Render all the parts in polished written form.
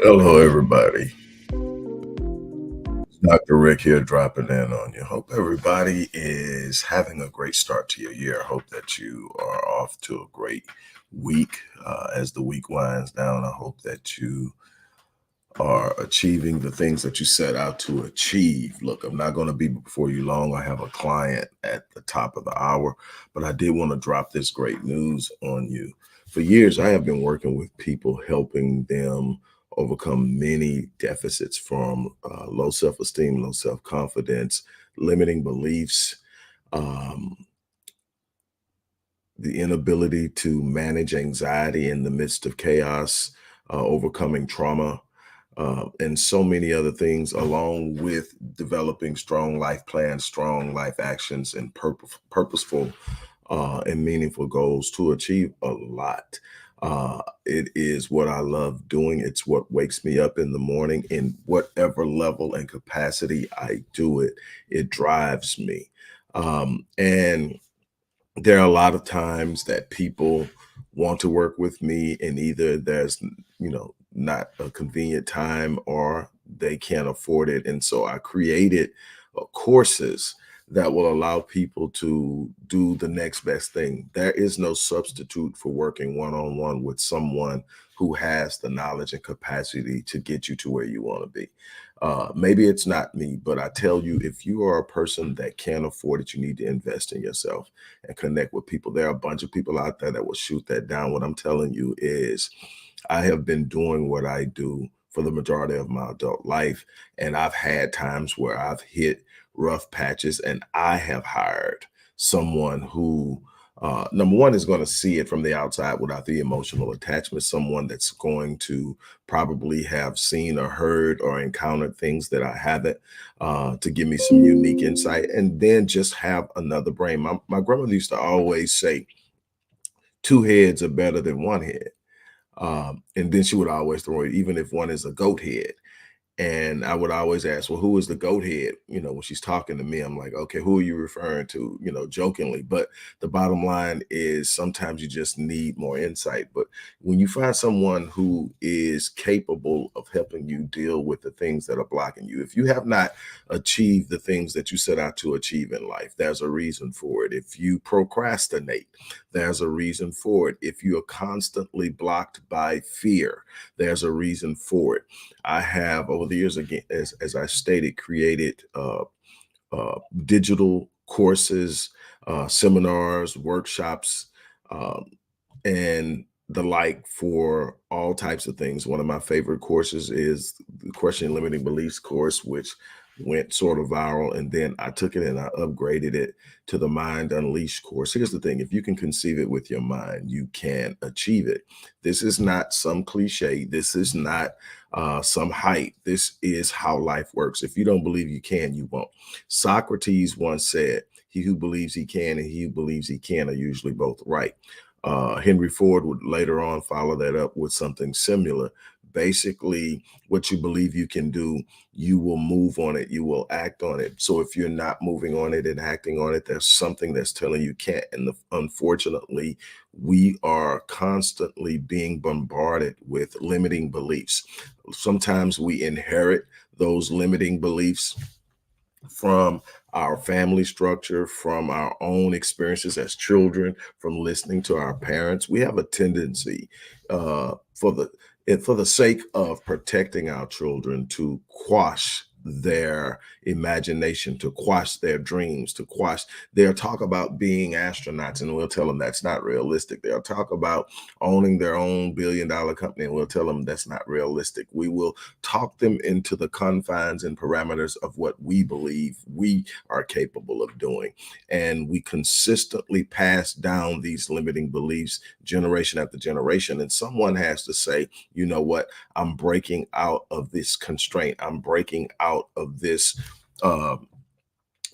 Hello, everybody. Dr. Rick here dropping in on you. Hope everybody is having a great start to your year. I hope that you are off to a great week. As the week winds down, I hope that you are achieving the things that you set out to achieve. Look, I'm not going to be before you long. I have a client at the top of the hour, but I did want to drop this great news on you. For years, I have been working with people, helping them overcome many deficits from low self esteem, low self confidence, limiting beliefs, um, the inability to manage anxiety in the midst of chaos, overcoming trauma, and so many other things, along with developing strong life plans, strong life actions, and purposeful and meaningful goals to achieve a lot. It is what I love doing. It's what wakes me up in the morning in whatever level and capacity I do it. It drives me. And there are a lot of times that people want to work with me and either there's not a convenient time or they can't afford it, and so I created courses that will allow people to do the next best thing. There is no substitute for working one-on-one with someone who has the knowledge and capacity to get you to where you want to be. Maybe it's not me, but I tell you, if you are a person that can't afford it, you need to invest in yourself and connect with people. There are a bunch of people out there that will shoot that down. What I'm telling you is I have been doing what I do for the majority of my adult life, and I've had times where I've hit rough patches and I have hired someone who number one is going to see it from the outside without the emotional attachment, someone that's going to probably have seen or heard or encountered things that I haven't, to give me some unique insight, and then just have another brain. My grandmother used to always say, two heads are better than one head. And then she would always throw it, even if one is a goat head. And I would always ask, well, who is the goat head? When she's talking to me, I'm like, okay, who are you referring to? Jokingly. But the bottom line is sometimes you just need more insight. But when you find someone who is capable of helping you deal with the things that are blocking you, if you have not achieved the things that you set out to achieve in life, there's a reason for it. If you procrastinate, there's a reason for it. If you are constantly blocked by fear, there's a reason for it. I have over the years, again, as I stated, created digital courses, seminars, workshops, um, and the like for all types of things. One of my favorite courses is the Questioning Limiting Beliefs course, which went sort of viral. And then I took it and I upgraded it to the Mind Unleashed course. Here's the thing: if you can conceive it with your mind, you can achieve it. This is not some cliche. This is not some hype. This is how life works. If you don't believe you can, you won't. Socrates once said, he who believes he can and he who believes he can are usually both right. Henry Ford would later on follow that up with something similar. Basically, what you believe you can do, you will move on it, you will act on it. So if you're not moving on it and acting on it, there's something that's telling you can't. And unfortunately, we are constantly being bombarded with limiting beliefs. Sometimes we inherit those limiting beliefs from our family structure, from our own experiences as children, from listening to our parents. We have a tendency, for the sake of protecting our children, to quash their imagination, to quash their dreams, to quash their talk about being astronauts, and we'll tell them that's not realistic. They'll talk about owning their own billion-dollar company, and we'll tell them that's not realistic. We will talk them into the confines and parameters of what we believe we are capable of doing. And we consistently pass down these limiting beliefs generation after generation. And someone has to say, you know what, I'm breaking out of this constraint. I'm breaking out of this, uh,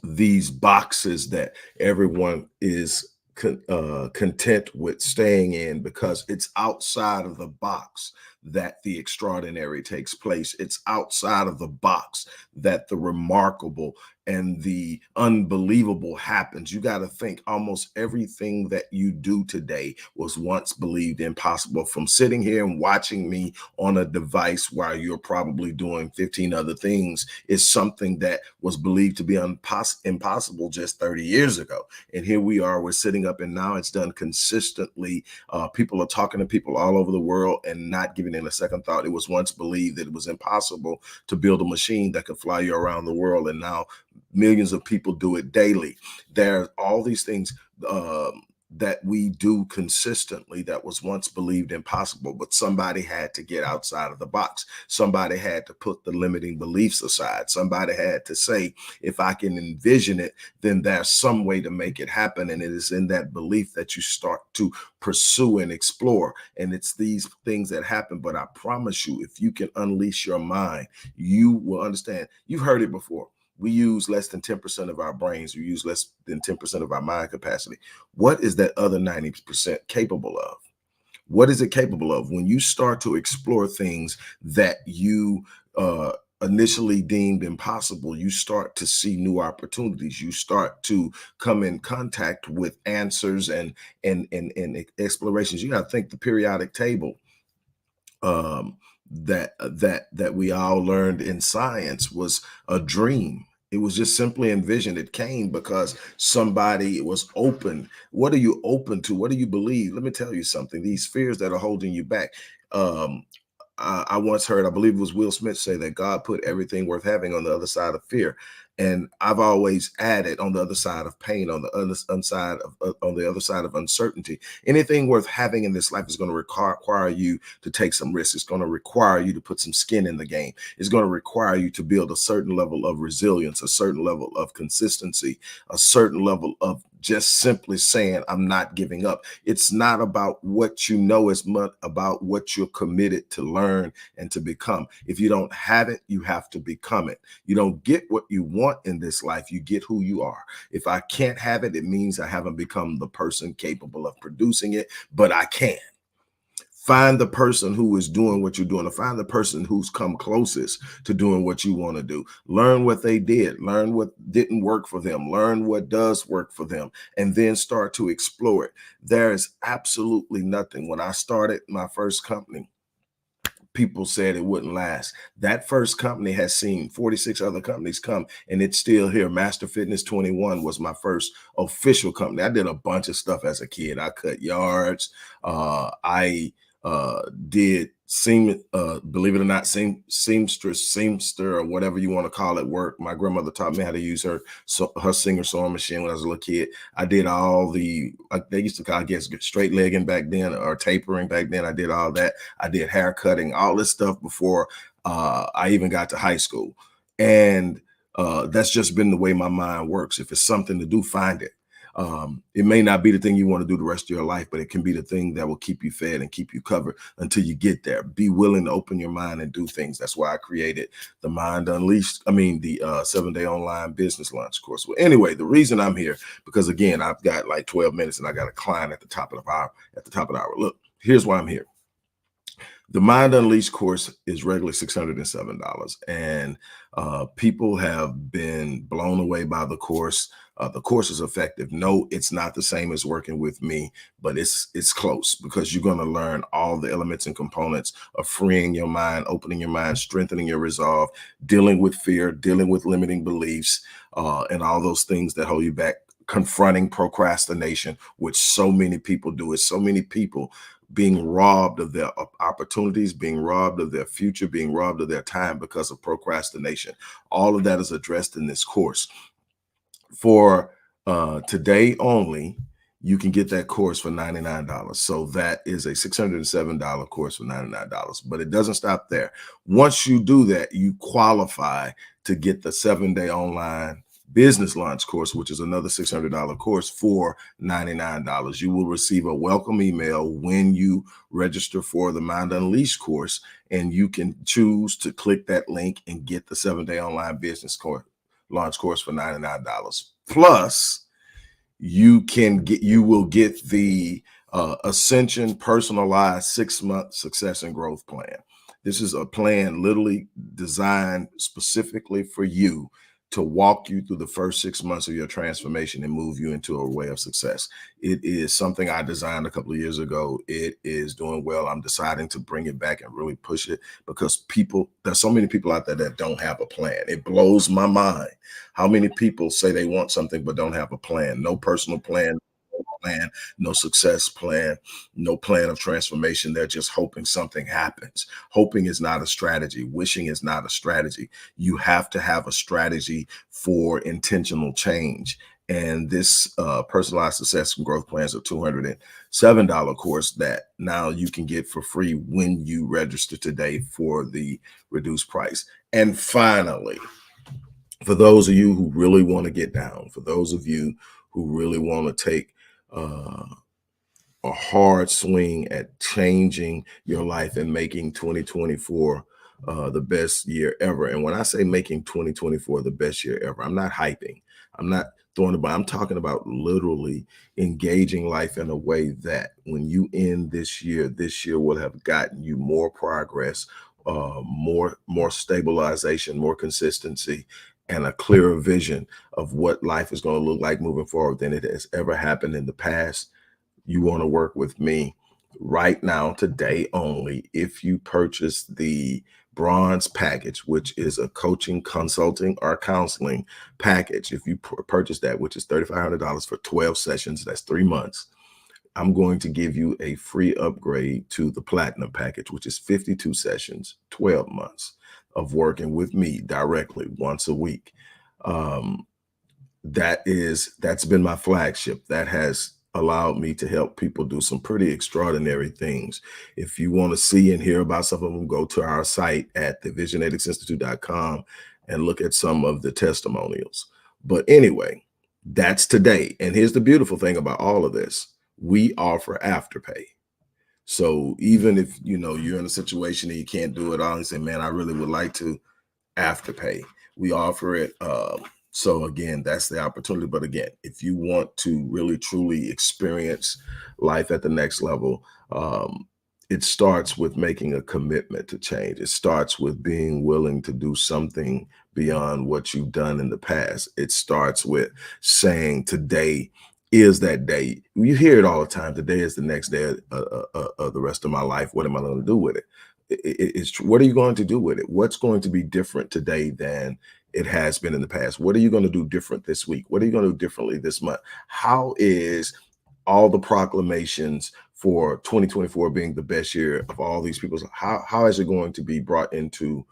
these boxes that everyone is content with staying in, because it's outside of the box that the extraordinary takes place. It's outside of the box that the remarkable and the unbelievable happens. You got to think almost everything that you do today was once believed impossible. From sitting here and watching me on a device while you're probably doing 15 other things is something that was believed to be impossible just 30 years ago. And here we are, we're sitting up, and now it's done consistently. People are talking to people all over the world and not giving it a second thought. It was once believed that it was impossible to build a machine that could fly you around the world, and now millions of people do it daily. There are all these things that we do consistently that was once believed impossible, but somebody had to get outside of the box. Somebody had to put the limiting beliefs aside. Somebody had to say, if I can envision it, then there's some way to make it happen. And it is in that belief that you start to pursue and explore. And it's these things that happen. But I promise you, if you can unleash your mind, you will understand. You've heard it before. We use less than 10% of our brains. We use less than 10% of our mind capacity. What is that other 90% capable of? What is it capable of? When you start to explore things that you initially deemed impossible, you start to see new opportunities. You start to come in contact with answers and explorations. You got to think the periodic table that we all learned in science was a dream. It was just simply envisioned. It came because somebody was open. What are you open to? What do you believe? Let me tell you something. These fears that are holding you back. Um, I once heard, I believe it was Will Smith, say that God put everything worth having on the other side of fear. And I've always added on the other side of pain, on the other side of on the other side of uncertainty. Anything worth having in this life is going to require you to take some risks. It's going to require you to put some skin in the game. It's going to require you to build a certain level of resilience, a certain level of consistency, a certain level of just simply saying, I'm not giving up. It's not about what you know, it's much about what you're committed to learn and to become. If you don't have it, you have to become it. You don't get what you want in this life, you get who you are. If I can't have it, it means I haven't become the person capable of producing it, but I can. Find the person who is doing what you're doing, or find the person who's come closest to doing what you want to do. Learn what they did, learn what didn't work for them, learn what does work for them, and then start to explore it. There is absolutely nothing. When I started my first company, people said it wouldn't last. That first company has seen 46 other companies come, and it's still here. Master Fitness 21 was my first official company. I did a bunch of stuff as a kid. I cut yards. I did believe it or not, seamster, or whatever you want to call it, work. My grandmother taught me how to use her Singer sewing machine when I was a little kid. I did all they used to call, I guess, straight legging back then, or tapering back then. I did all that. I did hair cutting, all this stuff before I even got to high school. And that's just been the way my mind works. If it's something to do, find it. It may not be the thing you want to do the rest of your life, but it can be the thing that will keep you fed and keep you covered until you get there. Be willing to open your mind and do things. That's why I created the Mind Unleashed. The 7-day online business launch course. Well, anyway, the reason I'm here, because again, I've got like 12 minutes and I got a client at the top of the hour. Look, here's why I'm here. The Mind Unleashed course is regularly $607, and people have been blown away by the course. The course is effective. No, it's not the same as working with me, but it's close, because you're going to learn all the elements and components of freeing your mind, opening your mind, strengthening your resolve, dealing with fear, dealing with limiting beliefs, and all those things that hold you back, confronting procrastination, which so many people do. It's so many people being robbed of their opportunities, being robbed of their future, being robbed of their time because of procrastination. All of that is addressed in this course. For today only, you can get that course for $99. So that is a $607 course for $99. But it doesn't stop there. Once you do that, you qualify to get the 7-day online business launch course, which is another $600 course for $99. You will receive a welcome email when you register for the Mind Unleashed course, and you can choose to click that link and get the 7-day online business launch course for $99. Plus, you will get the Ascension personalized 6-month success and growth plan. This is a plan literally designed specifically for you to walk you through the first 6 months of your transformation and move you into a way of success. It is something I designed a couple of years ago. It is doing well. I'm deciding to bring it back and really push it because there's so many people out there that don't have a plan. It blows my mind how many people say they want something but don't have a plan. No personal plan, no success plan, no plan of transformation. They're just hoping something happens. Hoping is not a strategy. Wishing is not a strategy. You have to have a strategy for intentional change. And this personalized success and growth plans a $207 course that now you can get for free when you register today for the reduced price. And finally, for those of you who really want to get down, for those of you who really want to take uh, a hard swing at changing your life and making 2024 the best year ever. And when I say making 2024 the best year ever, I'm not hyping. I'm not throwing about. I'm talking about literally engaging life in a way that when you end this year will have gotten you more progress, more stabilization, more consistency, and a clearer vision of what life is going to look like moving forward than it has ever happened in the past. You want to work with me right now, today only, if you purchase the bronze package, which is a coaching, consulting, or counseling package. If you purchase that, which is $3,500 for 12 sessions, that's 3 months, I'm going to give you a free upgrade to the platinum package, which is 52 sessions, 12 months of working with me directly once a week. Um, that's been my flagship. That has allowed me to help people do some pretty extraordinary things. If you want to see and hear about some of them, go to our site at thevisionetics.com and look at some of the testimonials. But anyway, that's today. And here's the beautiful thing about all of this. We offer afterpay. So even if you're in a situation and you can't do it all and say, man, I really would like to, afterpay. We offer it. So again, that's the opportunity. But again, if you want to really truly experience life at the next level, it starts with making a commitment to change. It starts with being willing to do something beyond what you've done in the past. It starts with saying today is that day. You hear it all the time. Today is the next day of the rest of my life. What am I going to do with it? It's what are you going to do with it? What's going to be different today than it has been in the past? What are you going to do different this week? What are you going to do differently this month? How is all the proclamations for 2024 being the best year of all these people, how is it going to be brought into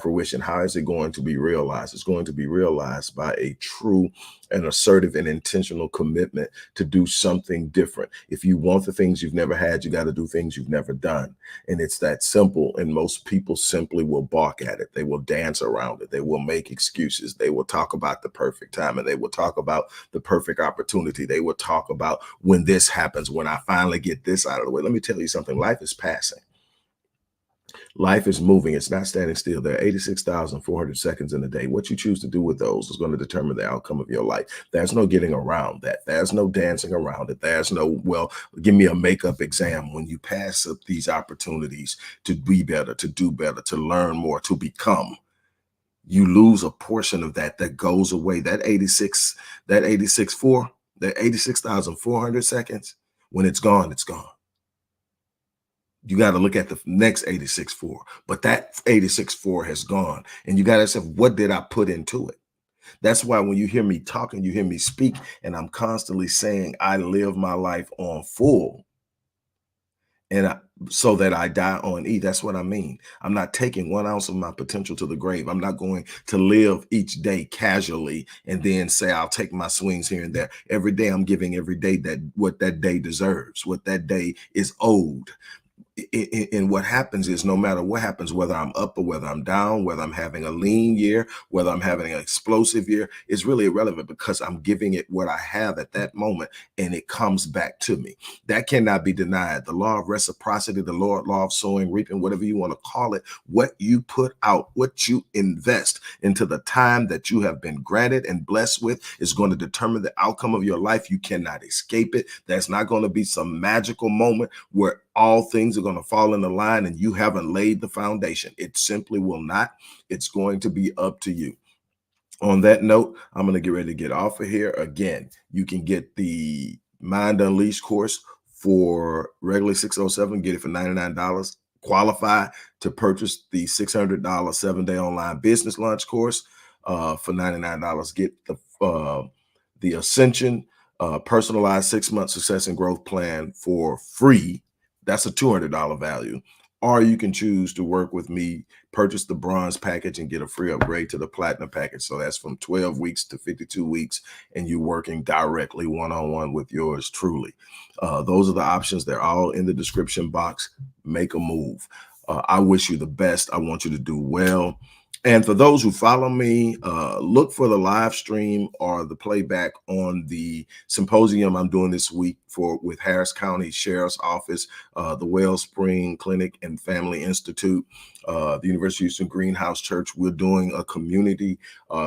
fruition? How is it going to be realized? It's going to be realized by a true and assertive and intentional commitment to do something different. If you want the things you've never had, you got to do things you've never done. And it's that simple. And most people simply will balk at it. They will dance around it. They will make excuses. They will talk about the perfect time, and they will talk about the perfect opportunity. They will talk about when this happens, when I finally get this out of the way. Let me tell you something. Life is passing. Life is moving. It's not standing still. There are 86,400 seconds in a day. What you choose to do with those is going to determine the outcome of your life. There's no getting around that. There's no dancing around it. There's no, well, give me a makeup exam. When you pass up these opportunities to be better, to do better, to learn more, to become, you lose a portion of that goes away. That 86,400 seconds, when it's gone, it's gone. You got to look at the next 86.4, but that 86.4 has gone. And you got to say, what did I put into it? That's why when you hear me talking, you hear me speak, and I'm constantly saying, I live my life on full. And so that I die on E. That's what I mean. I'm not taking 1 ounce of my potential to the grave. I'm not going to live each day casually and then say, I'll take my swings here and there. Every day I'm giving every day that what that day deserves, what that day is owed. And what happens is, no matter what happens, whether I'm up or whether I'm down, whether I'm having a lean year, whether I'm having an explosive year, it's really irrelevant because I'm giving it what I have at that moment and it comes back to me. That cannot be denied. The law of reciprocity, the law of sowing, reaping, whatever you want to call it, what you put out, what you invest into the time that you have been granted and blessed with is going to determine the outcome of your life. You cannot escape it. That's not going to be some magical moment where all things are going to fall into line and you haven't laid the foundation. It simply will not. It's going to be up to you. On that note, I'm going to get ready to get off of here. Again, you can get the Mind Unleashed course for regularly $607, get it for $99. Qualify to purchase the $600 7-day online business launch course for $99. Get the Ascension personalized 6-month success and growth plan for free. That's a $200 value. Or you can choose to work with me, purchase the bronze package and get a free upgrade to the platinum package. So that's from 12 weeks to 52 weeks, and you're working directly one-on-one with yours truly. Those are the options. They're all in the description box. Make a move. I wish you the best. I want you to do well. And for those who follow me, look for the live stream or the playback on the symposium I'm doing this week with Harris County Sheriff's Office, the Wellspring Clinic and Family Institute, the University of Houston Greenhouse Church. We're doing a community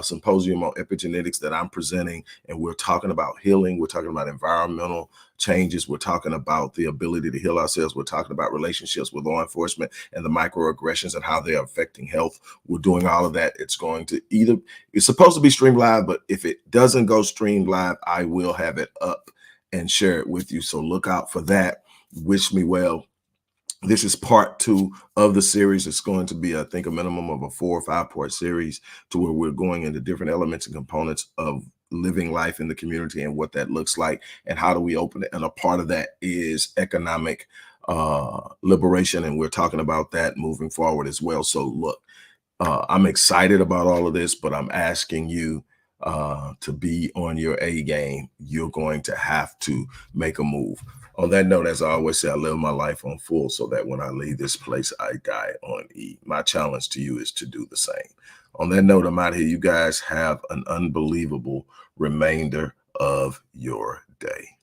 symposium on epigenetics that I'm presenting, and we're talking about healing. We're talking about environmental changes. We're talking about the ability to heal ourselves. We're talking about relationships with law enforcement and the microaggressions and how they're affecting health. We're doing all of that. It's supposed to be streamed live, but if it doesn't go streamed live, I will have it up and share it with you. So look out for that. Wish me well. This is part 2 of the series. It's going to be, I think, a minimum of a 4 or 5 part series to where we're going into different elements and components of living life in the community and what that looks like and how do we open it. And a part of that is economic liberation. And we're talking about that moving forward as well. So look, I'm excited about all of this, but I'm asking you to be on your A game. You're going to have to make a move. On that note, as I always say, I live my life on full so that when I leave this place, I die on E. My challenge to you is to do the same. On that note, I'm out here. You guys have an unbelievable remainder of your day.